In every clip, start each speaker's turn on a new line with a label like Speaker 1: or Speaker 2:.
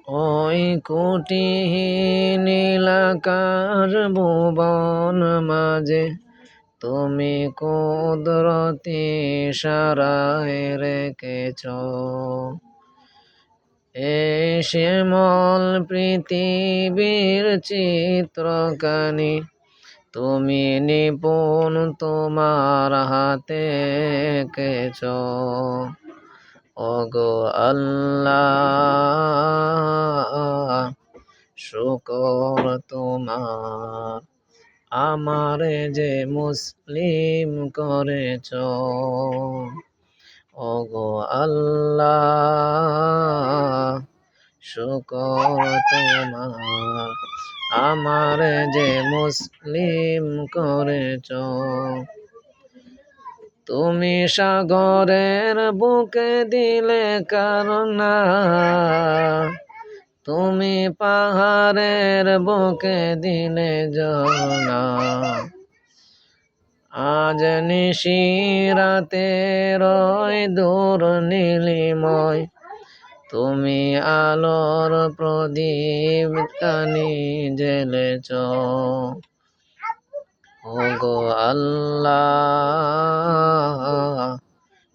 Speaker 1: ওই কোটিহীন নীলাকার ভুবন মাঝে তুমি কুদরতি ইশারায় রেখেছ এই শ্যামল পৃথিবীর চিত্রখানি তুমি নিপুণ তোমার হাতে এঁকেছ ওগো আল্লাহ শুকর তোমার আমারে যে মুসলিম করেছ ওগো আল্লাহ শুকর তোমার আমারে যে মুসলিম করেছ তুমি সাগরের বুকে দিলে কারণা তুমি পাহাড়ের বুকে দিলে ঝরনা আজ নিশিরাতে রয় দূর নীলিময় তুমি আলোর প্রদীপ কানি জ্বেলেছ ওগো আল্লাহ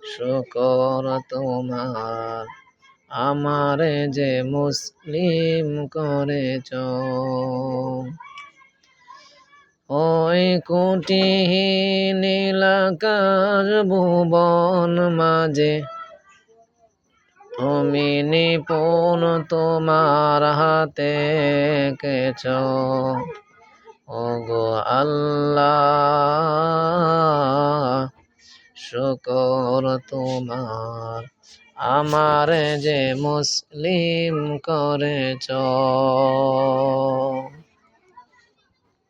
Speaker 1: শুকর তোমার আমারে যে মুসলিম করেছ ওই কোটিহীন নীলাকার ভুবন মাঝে তুমি নিপুণ তোমার হাতে এঁকেছ ওগো আল্লাহ শুকর তোমার আমারে যে মুসলিম করেছ।